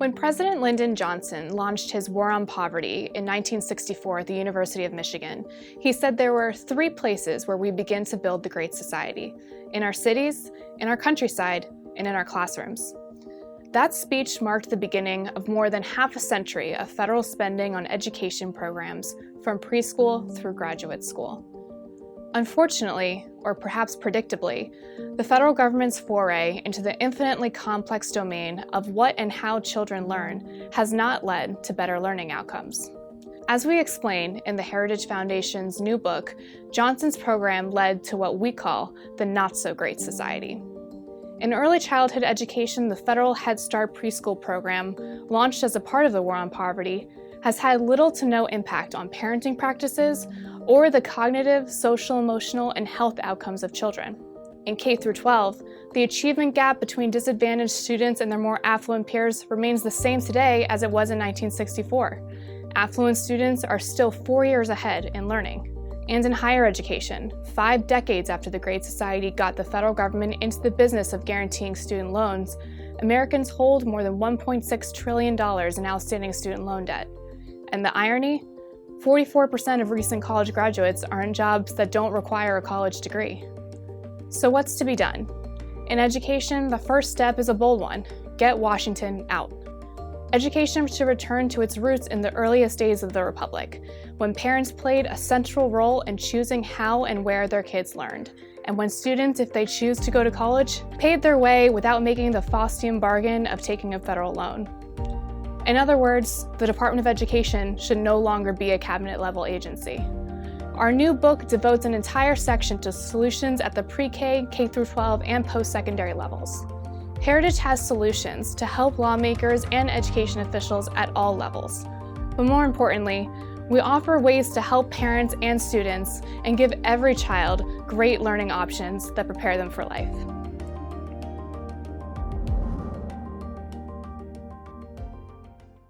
When President Lyndon Johnson launched his War on Poverty in 1964 at the University of Michigan, he said there were 3 places where we begin to build the Great Society: in our cities, in our countryside, and in our classrooms. That speech marked the beginning of more than half a century of federal spending on education programs from preschool through graduate school. Unfortunately, or perhaps predictably, the federal government's foray into the infinitely complex domain of what and how children learn has not led to better learning outcomes. As we explain in the Heritage Foundation's new book, Johnson's program led to what we call the not-so-great society. In early childhood education, the federal Head Start Preschool program, launched as a part of the War on Poverty, has had little to no impact on parenting practices or the cognitive, social, emotional, and health outcomes of children. In K through 12, the achievement gap between disadvantaged students and their more affluent peers remains the same today as it was in 1964. Affluent students are still 4 years ahead in learning. And in higher education, 5 decades after the Great Society got the federal government into the business of guaranteeing student loans, Americans hold more than $1.6 trillion in outstanding student loan debt. And the irony? 44% of recent college graduates are in jobs that don't require a college degree. So what's to be done? In education, the first step is a bold one: get Washington out. Education should return to its roots in the earliest days of the Republic, when parents played a central role in choosing how and where their kids learned, and when students, if they choose to go to college, paid their way without making the Faustian bargain of taking a federal loan. In other words, the Department of Education should no longer be a cabinet-level agency. Our new book devotes an entire section to solutions at the pre-K, K-12, and post-secondary levels. Heritage has solutions to help lawmakers and education officials at all levels. But more importantly, we offer ways to help parents and students and give every child great learning options that prepare them for life.